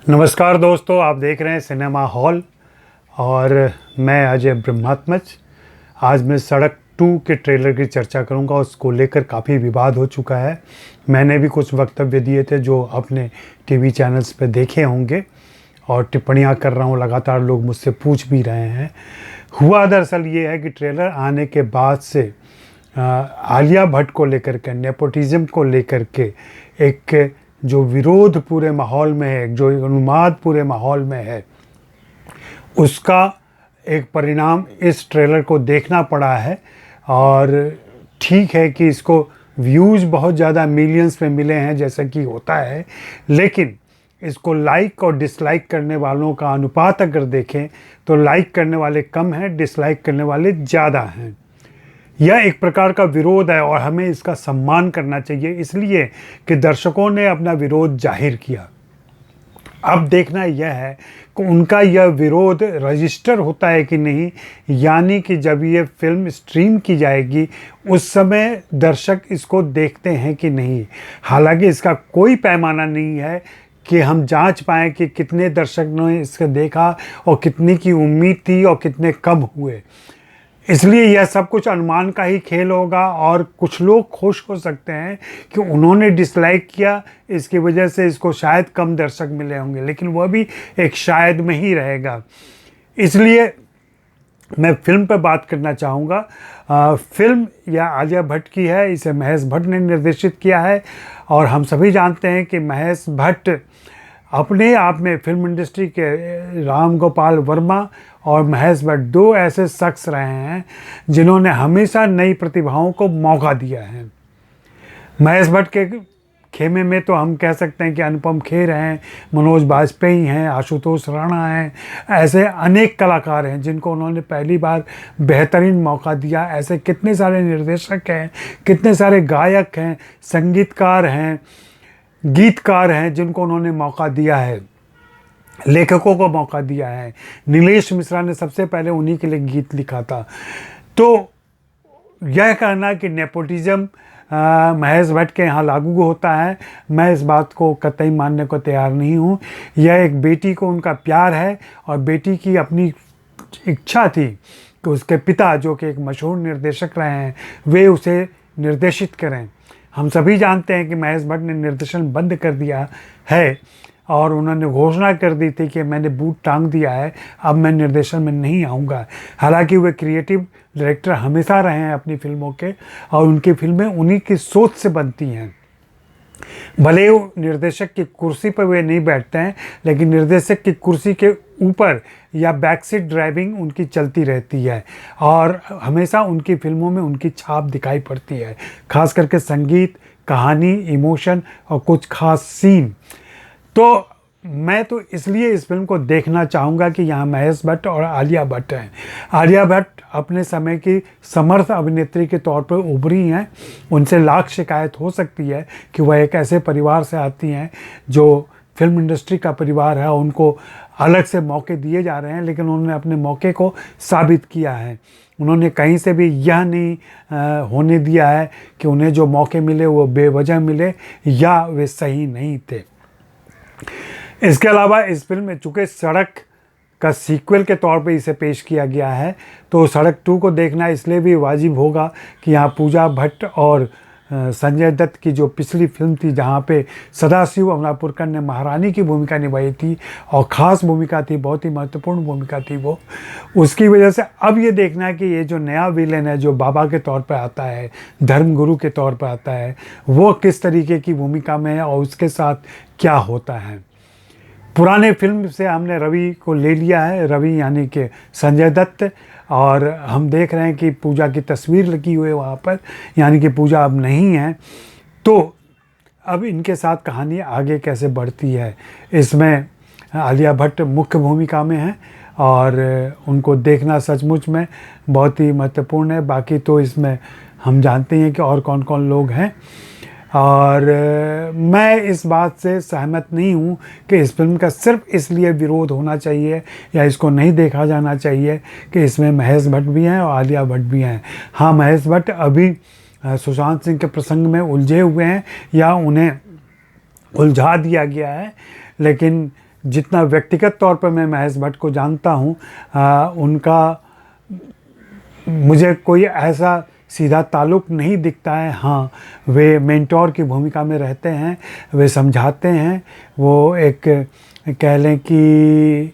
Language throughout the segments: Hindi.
नमस्कार दोस्तों, आप देख रहे हैं सिनेमा हॉल और मैं अजय ब्रह्मात्मज। आज मैं सड़क 2 के ट्रेलर की चर्चा करूंगा। उसको लेकर काफ़ी विवाद हो चुका है। मैंने भी कुछ वक्तव्य दिए थे जो अपने टीवी चैनल्स पे देखे होंगे और टिप्पणियां कर रहा हूं। लगातार लोग मुझसे पूछ भी रहे हैं। हुआ दरअसल ये है कि ट्रेलर आने के बाद से आलिया भट्ट को लेकर के, नेपोटिज्म को लेकर के एक जो विरोध पूरे माहौल में है, जो उन्माद पूरे माहौल में है, उसका एक परिणाम इस ट्रेलर को देखना पड़ा है। और ठीक है कि इसको व्यूज़ बहुत ज़्यादा मिलियंस में मिले हैं जैसा कि होता है, लेकिन इसको लाइक और डिसलाइक करने वालों का अनुपात अगर देखें तो लाइक करने वाले कम हैं, डिसलाइक करने वाले ज़्यादा हैं। यह एक प्रकार का विरोध है और हमें इसका सम्मान करना चाहिए, इसलिए कि दर्शकों ने अपना विरोध जाहिर किया। अब देखना यह है कि उनका यह विरोध रजिस्टर होता है कि नहीं, यानी कि जब ये फिल्म स्ट्रीम की जाएगी उस समय दर्शक इसको देखते हैं कि नहीं। हालांकि इसका कोई पैमाना नहीं है कि हम जांच पाएँ कि कितने दर्शक ने इसको देखा और कितनी की उम्मीद थी और कितने कम हुए। इसलिए यह सब कुछ अनुमान का ही खेल होगा और कुछ लोग खुश हो सकते हैं कि उन्होंने डिसलाइक किया, इसकी वजह से इसको शायद कम दर्शक मिले होंगे, लेकिन वह भी एक शायद में ही रहेगा। इसलिए मैं फिल्म पर बात करना चाहूँगा। फिल्म यह आलिया भट्ट की है, इसे महेश भट्ट ने निर्देशित किया है और हम सभी जानते हैं कि महेश भट्ट अपने आप में फिल्म इंडस्ट्री के राम गोपाल वर्मा और महेश भट्ट दो ऐसे शख्स रहे हैं जिन्होंने हमेशा नई प्रतिभाओं को मौका दिया है। महेश भट्ट के खेमे में तो हम कह सकते हैं कि अनुपम खेर हैं, मनोज बाजपेयी हैं, आशुतोष राणा हैं, ऐसे अनेक कलाकार हैं जिनको उन्होंने पहली बार बेहतरीन मौका दिया। ऐसे कितने सारे निर्देशक हैं, कितने सारे गायक हैं, संगीतकार हैं, गीतकार हैं जिनको उन्होंने मौका दिया है, लेखकों को मौका दिया है। नीलेश मिश्रा ने सबसे पहले उन्हीं के लिए गीत लिखा था। तो यह कहना कि नेपोटिज्म महेश भट्ट के यहाँ लागू होता है, मैं इस बात को कतई मानने को तैयार नहीं हूँ। यह एक बेटी को उनका प्यार है और बेटी की अपनी इच्छा थी कि उसके पिता, जो कि एक मशहूर निर्देशक रहे हैं, वे उसे निर्देशित करें। हम सभी जानते हैं कि महेश भट्ट ने निर्देशन बंद कर दिया है और उन्होंने घोषणा कर दी थी कि मैंने बूट टांग दिया है, अब मैं निर्देशन में नहीं आऊँगा। हालांकि वे क्रिएटिव डायरेक्टर हमेशा रहे हैं अपनी फिल्मों के और उनकी फिल्में उन्हीं की सोच से बनती हैं। भले वो निर्देशक की कुर्सी पर वे नहीं बैठते हैं, लेकिन निर्देशक की कुर्सी के ऊपर या बैक सीट ड्राइविंग उनकी चलती रहती है और हमेशा उनकी फिल्मों में उनकी छाप दिखाई पड़ती है, खास करके संगीत, कहानी, इमोशन और कुछ खास सीन। तो मैं तो इसलिए इस फिल्म को देखना चाहूँगा कि यहाँ महेश भट्ट और आलिया भट्ट हैं। आलिया भट्ट अपने समय की समर्थ अभिनेत्री के तौर पर उभरी हैं। उनसे लाख शिकायत हो सकती है कि वह एक ऐसे परिवार से आती हैं जो फिल्म इंडस्ट्री का परिवार है, उनको अलग से मौके दिए जा रहे हैं, लेकिन उन्होंने अपने मौके को साबित किया है। उन्होंने कहीं से भी यह नहीं होने दिया है कि उन्हें जो मौके मिले वो बेवजह मिले या वे सही नहीं थे। इसके अलावा इस फिल्म में चूँकि सड़क का सीक्वल के तौर पे इसे पेश किया गया है, तो सड़क 2 को देखना इसलिए भी वाजिब होगा कि यहाँ पूजा भट्ट और संजय दत्त की जो पिछली फिल्म थी, जहाँ पे सदाशिव अमलापुरकर ने महारानी की भूमिका निभाई थी और ख़ास भूमिका थी, बहुत ही महत्वपूर्ण भूमिका थी वो, उसकी वजह से अब ये देखना है कि ये जो नया विलेन है, जो बाबा के तौर पर आता है, धर्मगुरु के तौर पर आता है, वो किस तरीके की भूमिका में है और उसके साथ क्या होता है। पुराने फिल्म से हमने रवि को ले लिया है, रवि यानी कि संजय दत्त, और हम देख रहे हैं कि पूजा की तस्वीर लगी हुई है वहाँ पर, यानी कि पूजा अब नहीं है। तो अब इनके साथ कहानी आगे कैसे बढ़ती है। इसमें आलिया भट्ट मुख्य भूमिका में है और उनको देखना सचमुच में बहुत ही महत्वपूर्ण है। बाकी तो इसमें हम जानते हैं कि और कौन कौन लोग हैं और मैं इस बात से सहमत नहीं हूँ कि इस फिल्म का सिर्फ इसलिए विरोध होना चाहिए या इसको नहीं देखा जाना चाहिए कि इसमें महेश भट्ट भी हैं और आलिया भट्ट भी हैं। हाँ, महेश भट्ट अभी सुशांत सिंह के प्रसंग में उलझे हुए हैं या उन्हें उलझा दिया गया है, लेकिन जितना व्यक्तिगत तौर पर मैं महेश भट्ट को जानता हूँ, उनका मुझे कोई ऐसा सीधा ताल्लुक़ नहीं दिखता है। हाँ, वे मेंटोर की भूमिका में रहते हैं, वे समझाते हैं, वो एक कह लें कि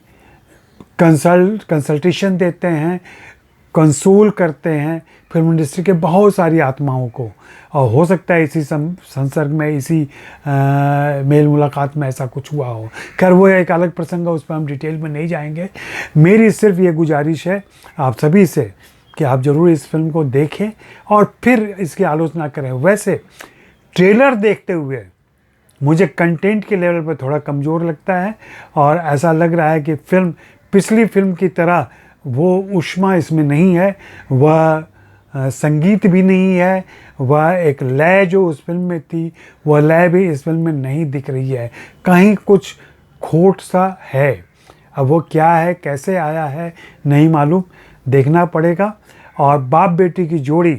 कंसल्टेशन देते हैं, कंसूल करते हैं फिल्म इंडस्ट्री के बहुत सारी आत्माओं को। और हो सकता है इसी संसर्ग में, इसी मेल मुलाकात में ऐसा कुछ हुआ हो। खैर वो एक अलग प्रसंग है, उस पर हम डिटेल में नहीं जाएंगे। मेरी सिर्फ ये गुजारिश है आप सभी से कि आप ज़रूर इस फिल्म को देखें और फिर इसकी आलोचना करें। वैसे ट्रेलर देखते हुए मुझे कंटेंट के लेवल पर थोड़ा कमज़ोर लगता है और ऐसा लग रहा है कि फिल्म पिछली फिल्म की तरह वो ऊष्मा इसमें नहीं है, वह संगीत भी नहीं है, वह एक लय जो उस फिल्म में थी वह लय भी इस फिल्म में नहीं दिख रही है। कहीं कुछ खोट सा है। अब वो क्या है, कैसे आया है, नहीं मालूम, देखना पड़ेगा। और बाप बेटी की जोड़ी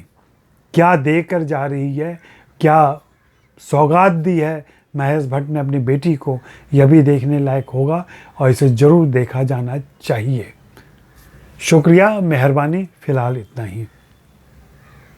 क्या देकर जा रही है, क्या सौगात दी है महेश भट्ट ने अपनी बेटी को, यह भी देखने लायक होगा और इसे ज़रूर देखा जाना चाहिए। शुक्रिया, मेहरबानी, फ़िलहाल इतना ही।